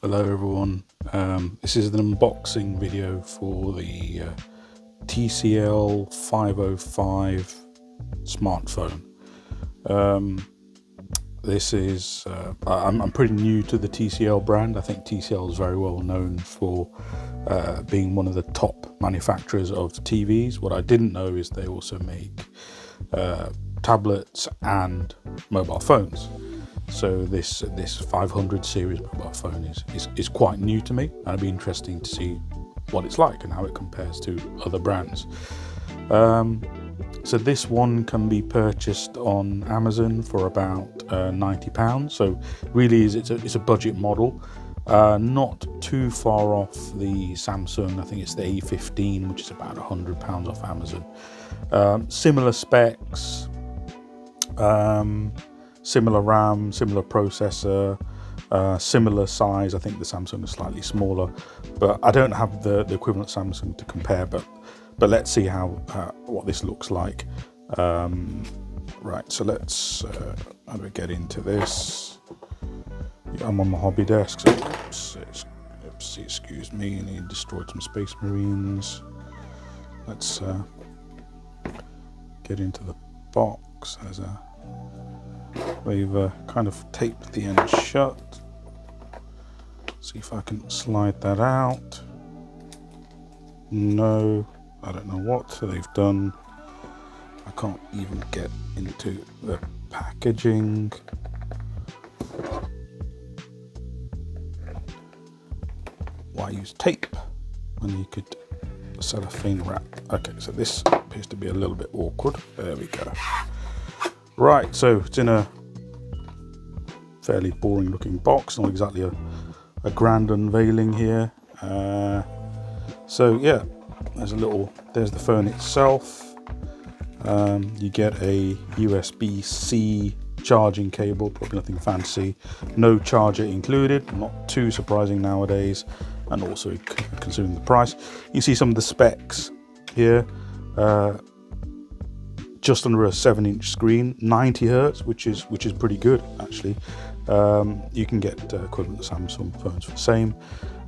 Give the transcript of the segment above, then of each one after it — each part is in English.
Hello everyone, this is an unboxing video for the TCL 505 smartphone. This is, I'm pretty new to the TCL brand. I think TCL is very well known for being one of the top manufacturers of TVs. What I didn't know is they also make tablets and mobile phones. So this 500 series mobile phone is quite new to me, and it'd be interesting to see what it's like and how it compares to other brands. So this one can be purchased on Amazon for about £90. So really it's a budget model, not too far off the Samsung. I think it's the A15, which is about £100 off Amazon. Similar specs. Similar RAM, similar processor, similar size. I think the Samsung is slightly smaller, but I don't have the equivalent Samsung to compare. But let's see what this looks like. Right, so let's how do we get into this? I'm on my hobby desk, so oops, excuse me, and he destroyed some Space Marines. Let's get into the box. We've kind of taped the end shut. See if I can slide that out. No, I don't know what they've done. I can't even get into the packaging. Why use tape when you could cellophane wrap? Okay, so this appears to be a little bit awkward. There we go. Right, so it's in a fairly boring looking box, not exactly a grand unveiling here. So yeah, there's the phone itself. You get a USB-C charging cable, probably nothing fancy. No charger included, not too surprising nowadays, and also considering the price. You see some of the specs here. Just under a 7-inch screen, 90 Hz, which is pretty good actually. You can get equivalent Samsung phones for the same.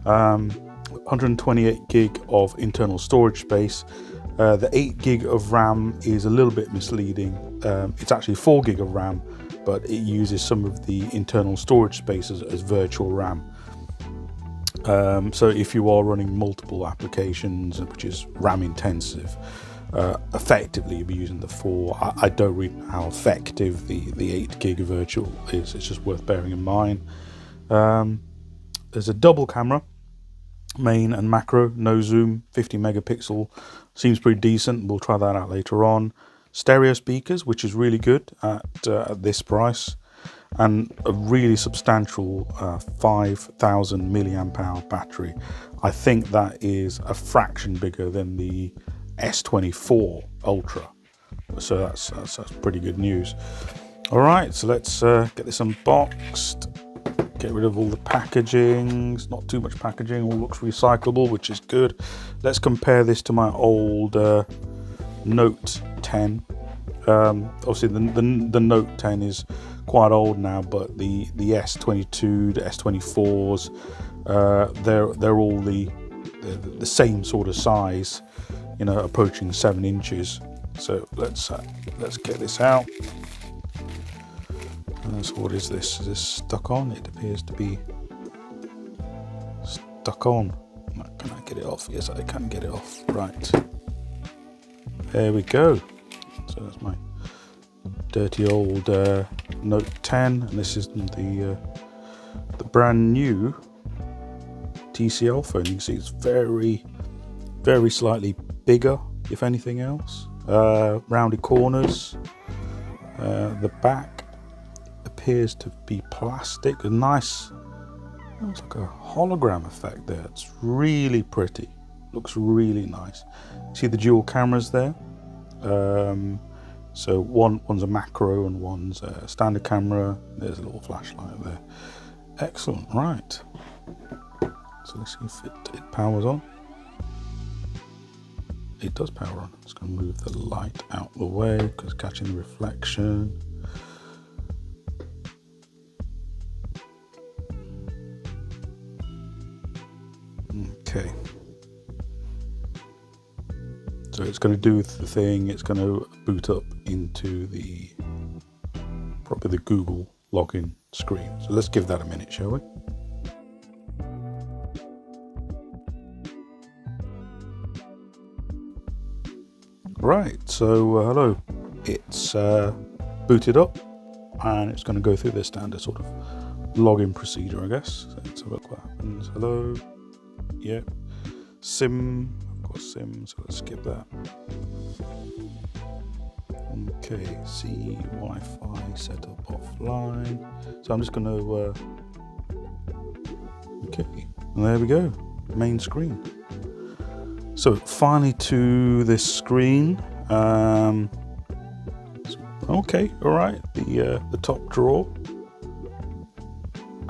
128 gig of internal storage space. The 8 gig of RAM is a little bit misleading. It's actually 4 gig of RAM, but it uses some of the internal storage space as virtual RAM. So if you are running multiple applications, which is RAM intensive, effectively you'll be using the 4. I don't really know how effective the 8 gig virtual is. It's just worth bearing in mind. There's a double camera, main and macro, no zoom, 50 megapixel, seems pretty decent. We'll try that out later on. Stereo speakers, which is really good at this price, and a really substantial 5,000 milliamp hour battery. I think that is a fraction bigger than the S24 Ultra, so that's pretty good news. All right, so let's get this unboxed, get rid of all the packaging. It's not too much packaging, all looks recyclable, which is good. Let's compare this to my old Note 10. Obviously the Note 10 is quite old now, but the S22, the S24s, they're all the same sort of size, you know, approaching 7 inches. So let's get this out. So what is this? Is this stuck on? It appears to be stuck on. Can I get it off? Yes, I can get it off. Right. There we go. So that's my dirty old Note 10, and this is the brand new TCL phone. You can see it's very, very slightly bigger, if anything else. Rounded corners. The back appears to be plastic. A nice, looks like a hologram effect there. It's really pretty. Looks really nice. See the dual cameras there. So one's a macro and one's a standard camera. There's a little flashlight there. Excellent. Right. So let's see if it powers on. It does power on. It's going to move the light out the way because it's catching the reflection. Okay. So it's going to do the thing, it's going to boot up into probably the Google login screen. So let's give that a minute, shall we? Right, so hello. It's booted up and it's going to go through the standard sort of login procedure, I guess. So let's have a look what happens. Hello. Yep. SIM. I've got SIM, so let's skip that. Okay, see Wi-Fi setup offline. So I'm just going to okay, and there we go, main screen. So finally to this screen. Okay, all right. The top drawer.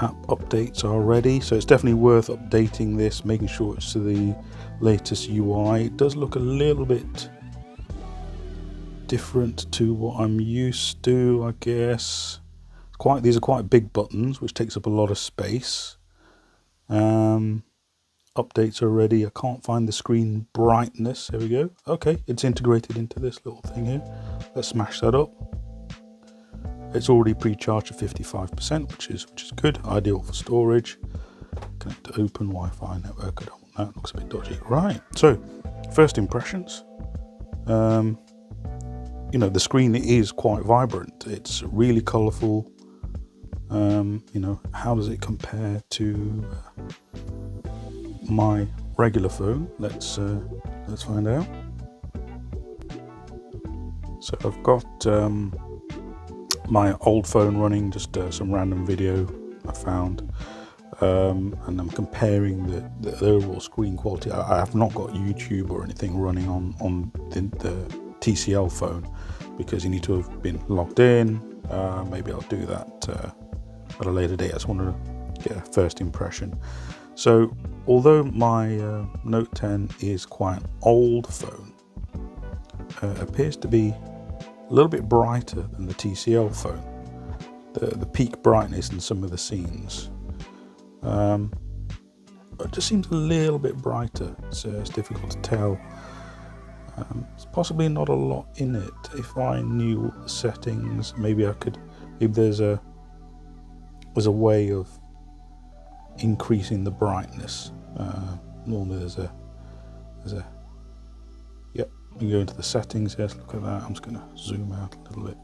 App updates are ready, so it's definitely worth updating this, making sure it's to the latest UI. It does look a little bit different to what I'm used to, I guess. These are quite big buttons, which takes up a lot of space. Updates are ready. I can't find the screen brightness. There we go. Okay, it's integrated into this little thing here. Let's smash that up. It's already pre-charged at 55%, which is good. Ideal for storage. Connect to open Wi-Fi network. I don't want that. Looks a bit dodgy. Right. So, first impressions. You know, the screen is quite vibrant. It's really colourful. You know, how does it compare to my regular phone? Let's find out. So I've got my old phone running, just some random video I found, and I'm comparing the overall screen quality. I have not got YouTube or anything running on the TCL phone because you need to have been logged in. Maybe I'll do that at a later date. I just wanted to get a first impression. So although my Note 10 is quite an old phone, appears to be a little bit brighter than the TCL phone. The peak brightness in some of the scenes it just seems a little bit brighter. So it's difficult to tell. There's possibly not a lot in it. If I knew the settings, maybe I could. Maybe there's a way of increasing the brightness. Normally there's a yep. You go into the settings. Yes, look at that. I'm just going to zoom out a little bit.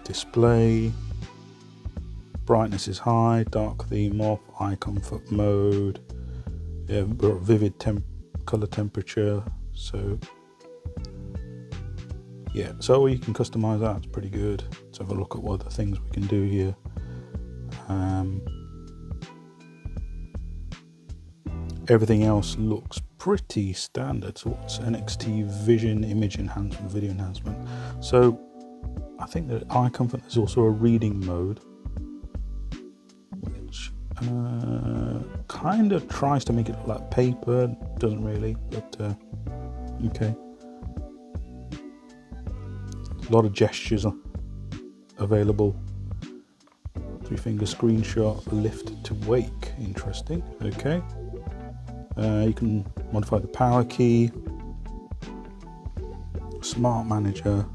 Display. Brightness is high. Dark theme off. Eye comfort mode. Yeah, vivid color temperature. So yeah, so you can customize that. It's pretty good. Let's have a look at what other things we can do here. Everything else looks pretty standard. So what's NXT Vision, image enhancement, video enhancement? So I think that eye comfort is also a reading mode, which kind of tries to make it look like paper. Doesn't really, but okay. A lot of gestures available. 3-finger screenshot, lift to wake. Interesting. Okay. You can modify the power key, smart manager.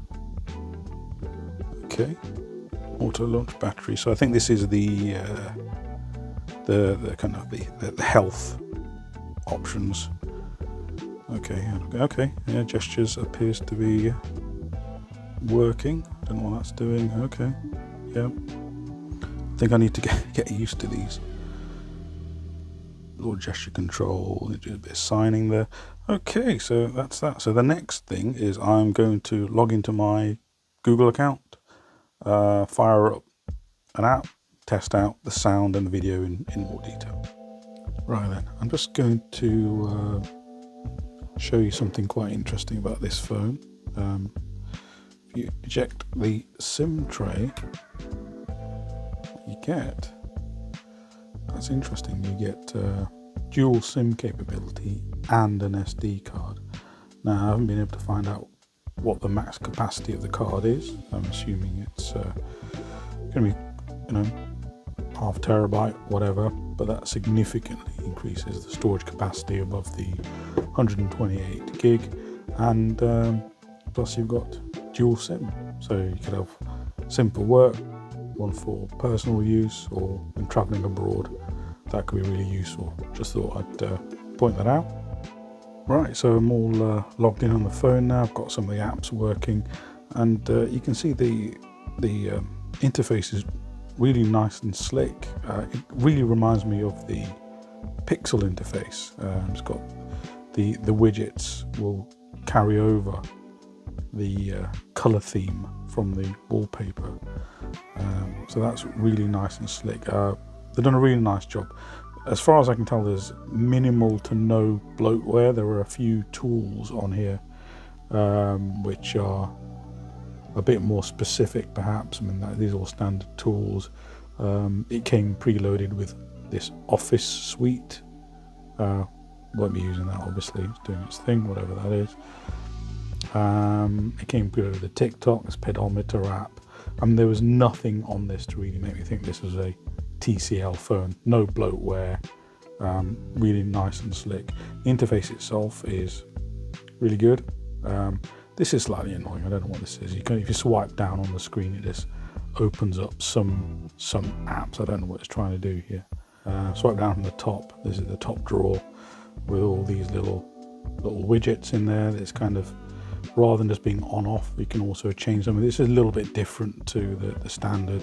Okay, auto launch battery. So I think this is the kind of the health options. Okay. Yeah, gestures appears to be working. Don't know what that's doing. Okay. Yeah. I think I need to get used to these. Little gesture control, do a bit of signing there. Okay, so that's that. So the next thing is I'm going to log into my Google account, fire up an app, test out the sound and the video in more detail. Right then, I'm just going to show you something quite interesting about this phone. If you eject the SIM tray, you get, that's interesting, you get dual SIM capability and an SD card. Now I haven't been able to find out what the max capacity of the card is. I'm assuming it's going to be, half terabyte, whatever, but that significantly increases the storage capacity above the 128 gig, and plus you've got dual SIM, so you could have SIM for work, one for personal use, or when traveling abroad. That could be really useful. Just thought I'd point that out. Right, so I'm all logged in on the phone now. I've got some of the apps working, and you can see the interface is really nice and slick. It really reminds me of the Pixel interface. It's got the widgets will carry over the color theme from the wallpaper, so that's really nice and slick. They've done a really nice job. As far as I can tell, there's minimal to no bloatware. There are a few tools on here which are a bit more specific, perhaps. I mean, these are all standard tools. It came preloaded with this Office suite. Won't be using that, obviously. It's doing its thing, whatever that is. It came preloaded with a TikTok, this pedometer app. I mean, there was nothing on this to really make me think this was a TCL phone. No bloatware, really nice and slick. The interface itself is really good. This is slightly annoying. I don't know what this is. If you swipe down on the screen, it just opens up some apps. I don't know what it's trying to do here. Swipe down from the top. This is the top drawer with all these little widgets in there. That's kind of, rather than just being on off, you can also change them. This is a little bit different to the standard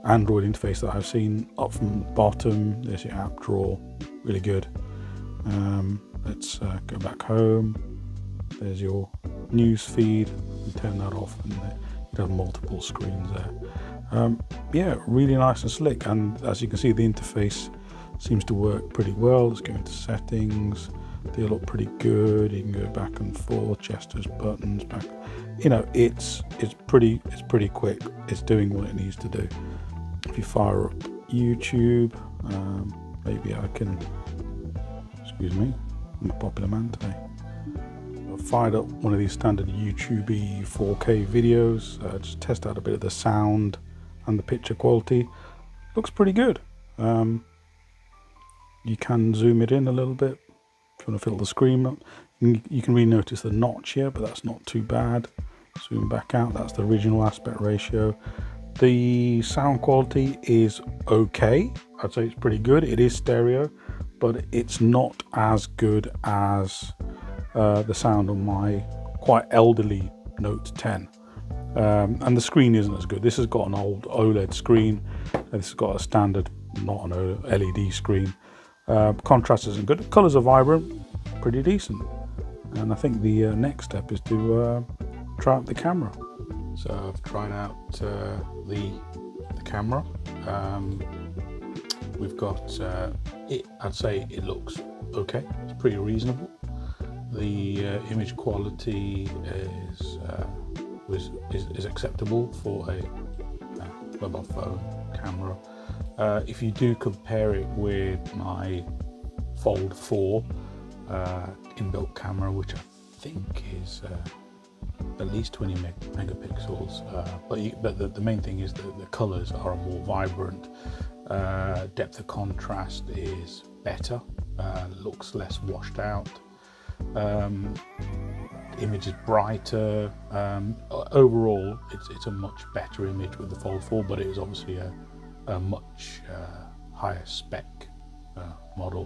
Android interface that I've seen. Up from the bottom, there's your app drawer, really good. Let's go back home. There's your news feed. You turn that off, and you have multiple screens there. Yeah, really nice and slick. And as you can see, the interface seems to work pretty well. Let's go into settings. They look pretty good. You can go back and forth, gestures, buttons, back. You know, it's pretty quick. It's doing what it needs to do. If you fire up YouTube, maybe I can. Excuse me, I'm a popular man today. I've fired up one of these standard YouTube 4K videos. Just test out a bit of the sound and the picture quality. Looks pretty good. You can zoom it in a little bit if you want to fill the screen up. You can really notice the notch here, but that's not too bad. Zoom back out. That's the original aspect ratio. The sound quality is okay. I'd say it's pretty good. It is stereo, but it's not as good as the sound on my quite elderly Note 10. And the screen isn't as good. This has got an old OLED screen. This has got a standard, not an LED screen. Contrast isn't good. The colours are vibrant, pretty decent. And I think the next step is to try out the camera. So I've tried out the camera. We've got it. I'd say it looks okay. It's pretty reasonable. The image quality is acceptable for a mobile phone camera. If you do compare it with my Fold 4 inbuilt camera, which I think is at least 20 megapixels, but the main thing is that the colors are more vibrant. Depth of contrast is better, looks less washed out. Image is brighter. Overall, it's a much better image with the Fold 4, but it is obviously a much higher spec model.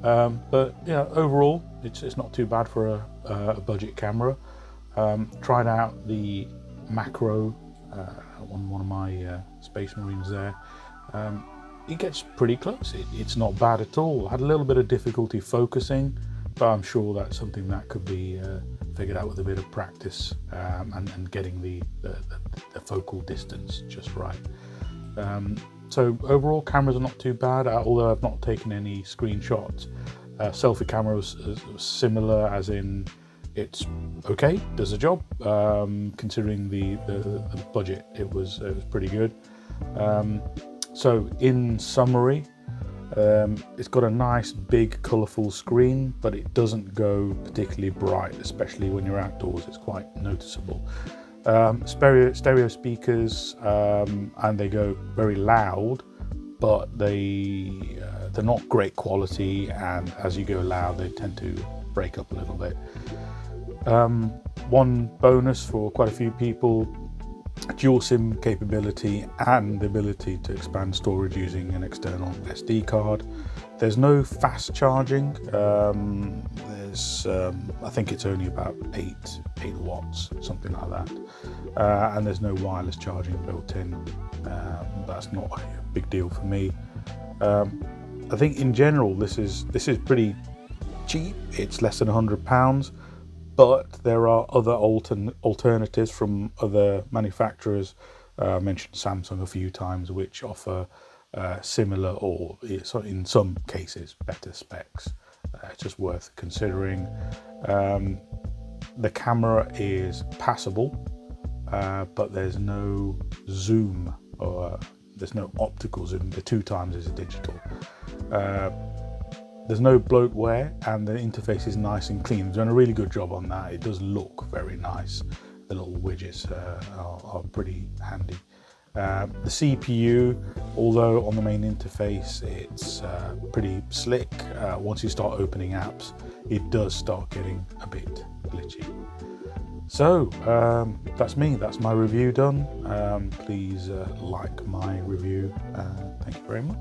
But yeah, overall, it's not too bad for a budget camera. Tried out the macro on one of my Space Marines there. It gets pretty close. It's not bad at all. I had a little bit of difficulty focusing, but I'm sure that's something that could be figured out with a bit of practice and getting the focal distance just right. So overall, cameras are not too bad, although I've not taken any screenshots. Selfie camera was similar, as in it's okay, does the job. Considering the budget, it was pretty good. So in summary, it's got a nice big colourful screen, but it doesn't go particularly bright, especially when you're outdoors. It's quite noticeable. Stereo speakers, and they go very loud, but they're not great quality, and as you go loud they tend to break up a little bit. One bonus for quite a few people: dual SIM capability and the ability to expand storage using an external SD card. There's no fast charging. I think it's only about 8 watts, something like that. And there's no wireless charging built in. That's not a big deal for me. I think in general this is pretty cheap. It's less than £100, but there are other alternatives from other manufacturers. I mentioned Samsung a few times, which offer similar, or in some cases better specs. It's just worth considering. The camera is passable, but there's no zoom, or there's no optical zoom. The 2x is a digital. There's no bloatware, and the interface is nice and clean. They've done a really good job on that. It does look very nice. The little widgets are pretty handy. The CPU, although on the main interface it's pretty slick, once you start opening apps it does start getting a bit glitchy. So that's my review done. Please like my review. Thank you very much.